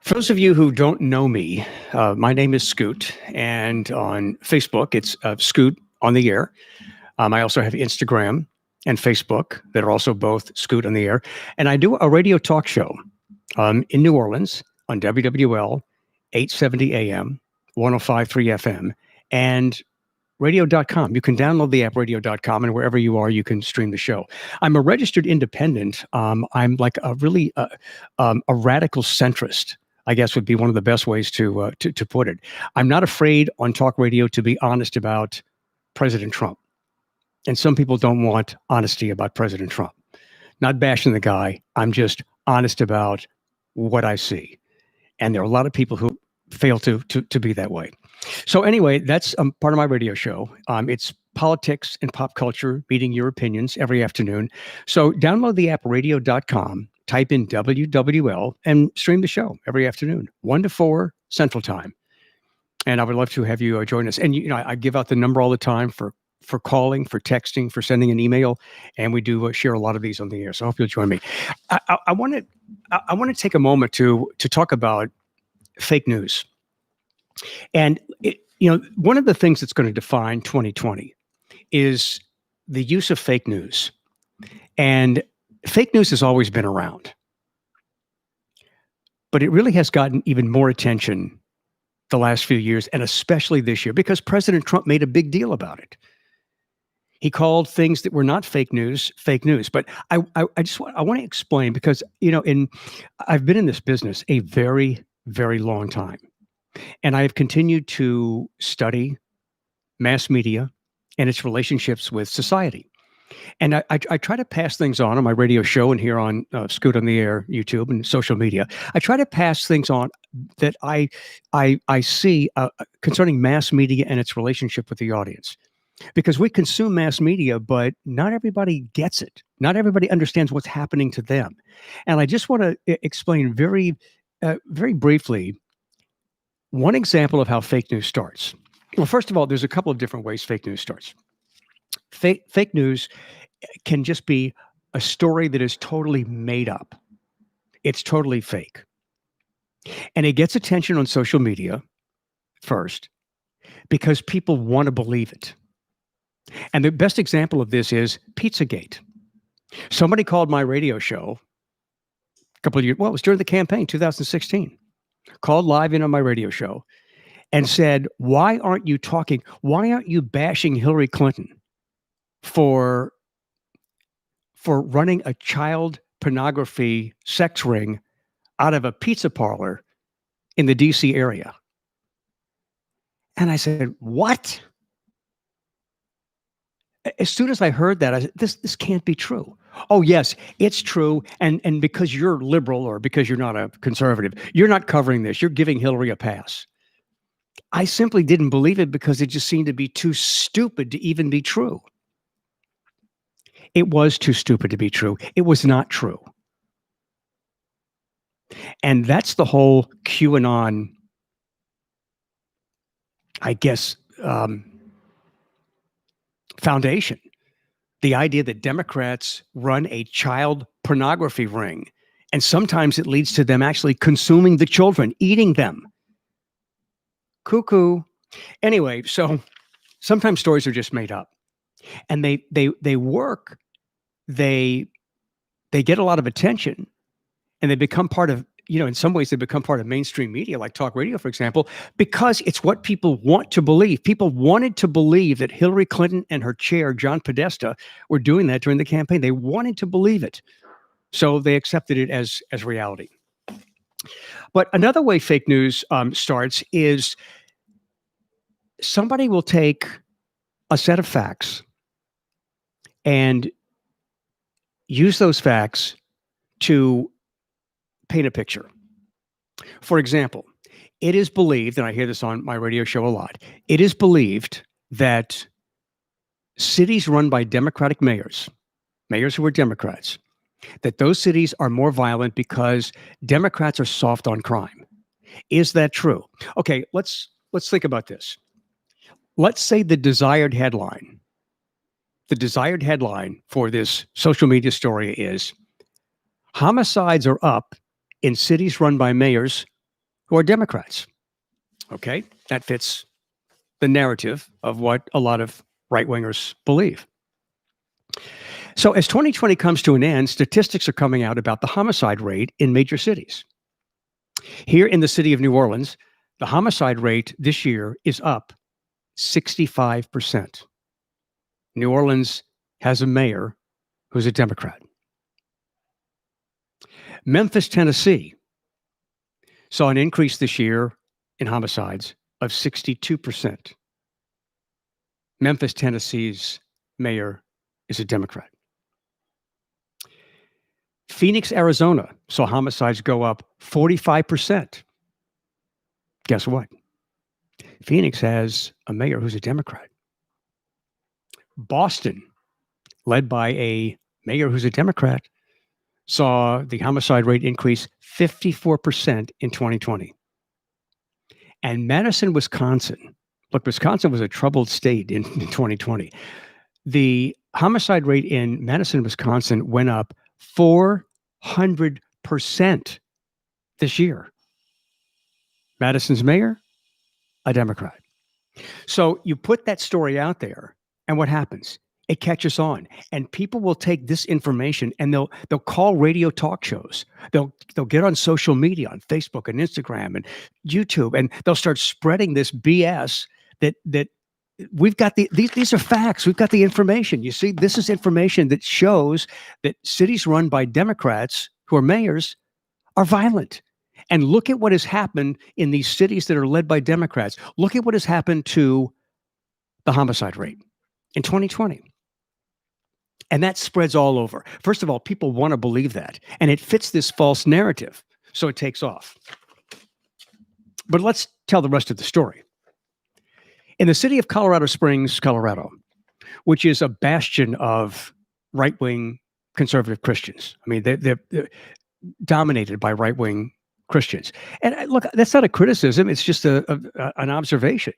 For those of you who don't know me, my name is Scoot, and on Facebook, it's Scoot on the Air. I also have Instagram and Facebook that are also both Scoot on the Air. And I do a radio talk show in New Orleans on WWL 870 AM, 105.3 FM, and radio.com. You can download the app radio.com, and wherever you are, you can stream the show. I'm a registered independent. I'm like a really a radical centrist, I guess would be one of the best ways to put it. I'm not afraid on talk radio to be honest about President Trump. And some people don't want honesty about President Trump. Not bashing the guy. I'm just honest about what I see. And there are a lot of people who fail to be that way. So anyway, that's part of my radio show. It's politics and pop culture, meeting your opinions every afternoon. So download the app radio.com, type in WWL, and stream the show every afternoon, 1 to 4 Central Time. And I would love to have you join us. And I give out the number all the time for calling, for texting, for sending an email, and we do share a lot of these on the air. So I hope you'll join me. I want to take a moment to talk about fake news. And one of the things that's going to define 2020 is the use of fake news. And fake news has always been around, but it really has gotten even more attention the last few years, and especially this year, because President Trump made a big deal about it. He called things that were not fake news. But I want to explain, because I've been in this business a very, very long time, and I have continued to study mass media and its relationships with society. And I try to pass things on my radio show and here on Scoot on the Air, YouTube, and social media. I try to pass things on that I see concerning mass media and its relationship with the audience. Because we consume mass media, but not everybody gets it. Not everybody understands what's happening to them. And I just want to explain very, very briefly one example of how fake news starts. Well, first of all, there's a couple of different ways fake news starts. Fake news can just be a story that is totally made up. It's totally fake. And it gets attention on social media first because people want to believe it. And the best example of this is Pizzagate. Somebody called my radio show a couple of years, it was during the campaign, 2016, called live in on my radio show and said, why aren't you bashing Hillary Clinton for running a child pornography sex ring out of a pizza parlor in the DC area? And I said, what? As soon as I heard that, I said, this can't be true. Oh, yes, it's true. And because you're liberal or because you're not a conservative, you're not covering this. You're giving Hillary a pass. I simply didn't believe it because it just seemed to be too stupid to even be true. It was too stupid to be true. It was not true. And that's the whole QAnon, I guess, foundation. The idea that Democrats run a child pornography ring, and sometimes it leads to them actually consuming the children, eating them. Cuckoo. Anyway, so sometimes stories are just made up, and they work. They get a lot of attention, and they become part of, in some ways they become part of mainstream media, like talk radio, for example, because it's what people want to believe. People wanted to believe that Hillary Clinton and her chair, John Podesta, were doing that during the campaign. They wanted to believe it. So they accepted it as reality. But another way fake news starts is somebody will take a set of facts and use those facts to paint a picture. For example, it is believed, and I hear this on my radio show a lot, it is believed that cities run by Democratic mayors who are Democrats, that those cities are more violent because Democrats are soft on crime. Is that true? Okay, let's think about this. Let's say the desired headline for this social media story is, homicides are up in cities run by mayors who are Democrats. Okay, that fits the narrative of what a lot of right-wingers believe. So as 2020 comes to an end, statistics are coming out about the homicide rate in major cities. Here in the city of New Orleans, the homicide rate this year is up 65%. New Orleans has a mayor who's a Democrat. Memphis, Tennessee saw an increase this year in homicides of 62%. Memphis, Tennessee's mayor is a Democrat. Phoenix, Arizona saw homicides go up 45%. Guess what? Phoenix has a mayor who's a Democrat. Boston, led by a mayor who's a Democrat, saw the homicide rate increase 54% in 2020. And Madison, Wisconsin, look, Wisconsin was a troubled state in 2020. The homicide rate in Madison, Wisconsin went up 400% this year. Madison's mayor, a Democrat. So you put that story out there, and what happens? It catches on, and people will take this information and they'll call radio talk shows. They'll get on social media, on Facebook and Instagram and YouTube, and they'll start spreading this BS that we've got these are facts. We've got the information. You see, this is information that shows that cities run by Democrats who are mayors are violent. And look at what has happened in these cities that are led by Democrats. Look at what has happened to the homicide rate in 2020. And that spreads all over. First of all, people want to believe that, and it fits this false narrative, so it takes off. But let's tell the rest of the story. In the city of Colorado Springs, Colorado, which is a bastion of right-wing conservative Christians. I mean, they're dominated by right-wing Christians. And look, that's not a criticism. It's just an observation,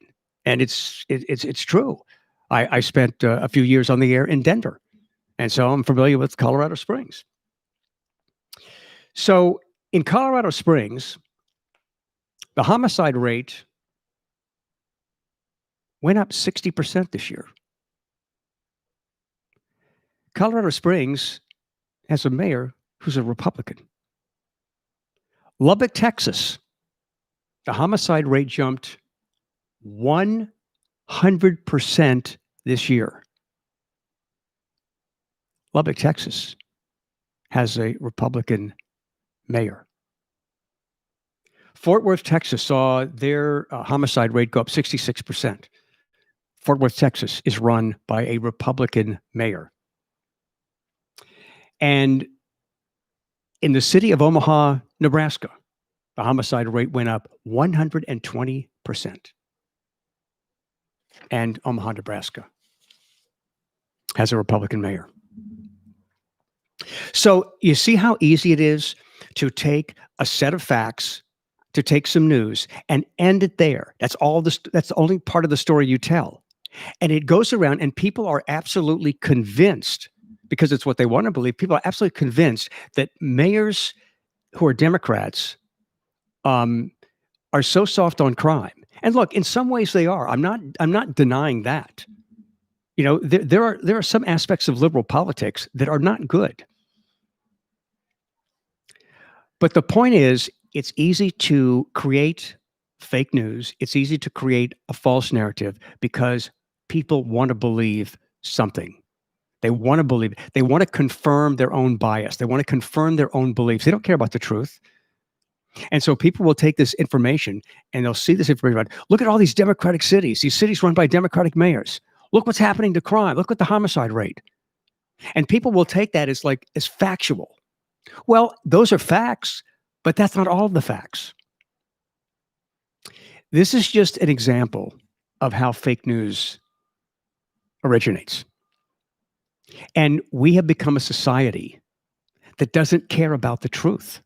and it's true. I spent a few years on the air in Denver, and so I'm familiar with Colorado Springs. So in Colorado Springs, the homicide rate went up 60% this year. Colorado Springs has a mayor who's a Republican. Lubbock, Texas, the homicide rate jumped 100% this year. Lubbock, Texas has a Republican mayor. Fort Worth, Texas saw their homicide rate go up 66%. Fort Worth, Texas is run by a Republican mayor. And in the city of Omaha, Nebraska, the homicide rate went up 120%. And Omaha, Nebraska has a Republican mayor. So you see how easy it is to take a set of facts, to take some news and end it there. That's the only part of the story you tell. And it goes around and people are absolutely convinced, because it's what they want to believe, people are absolutely convinced that mayors who are Democrats are so soft on crime. And look, in some ways they are. I'm not denying that. You know, there are some aspects of liberal politics that are not good. But the point is, it's easy to create fake news. It's easy to create a false narrative because people want to believe something. They want to believe. They want to confirm their own bias. They want to confirm their own beliefs. They don't care about the truth. And so people will take this information and they'll see this information. Look at all these Democratic cities, these cities run by Democratic mayors. Look what's happening to crime. Look at the homicide rate. And people will take that as factual. Well, those are facts, but that's not all of the facts. This is just an example of how fake news originates. And we have become a society that doesn't care about the truth.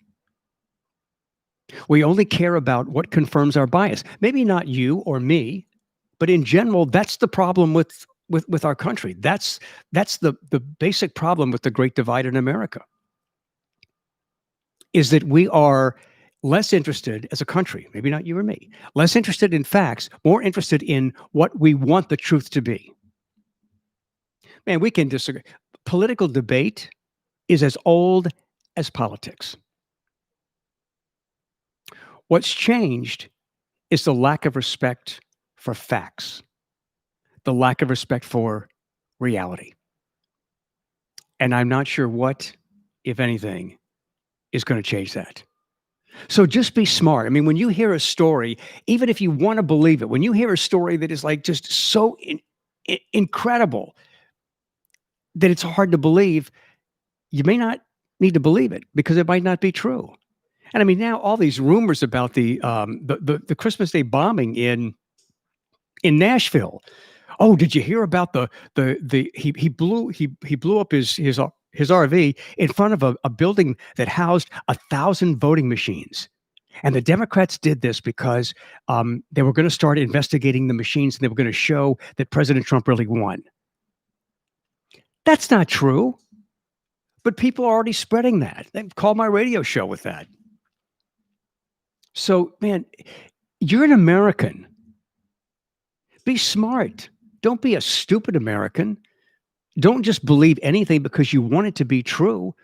We only care about what confirms our bias. Maybe not you or me, but in general, that's the problem with our country. That's the basic problem with the Great Divide in America, is that we are less interested as a country, maybe not you or me, less interested in facts, more interested in what we want the truth to be. Man, we can disagree. Political debate is as old as politics. What's changed is the lack of respect for facts, the lack of respect for reality. And I'm not sure what, if anything, is going to change that. So just be smart. I mean, when you hear a story, even if you want to believe it, when you hear a story that is like just so incredible that it's hard to believe, you may not need to believe it because it might not be true. And I mean, now all these rumors about the Christmas Day bombing in Nashville. Oh, did you hear about he blew up his RV in front of a building that housed 1,000 voting machines. And the Democrats did this because they were going to start investigating the machines and they were going to show that President Trump really won. That's not true. But people are already spreading that. They've called my radio show with that. So, man, you're an American. Be smart. Don't be a stupid American. Don't just believe anything because you want it to be true.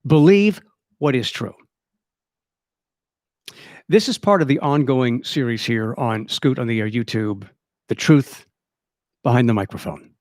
Believe what is true. This is part of the ongoing series here on Scoot on the Air YouTube, The Truth Behind the Microphone.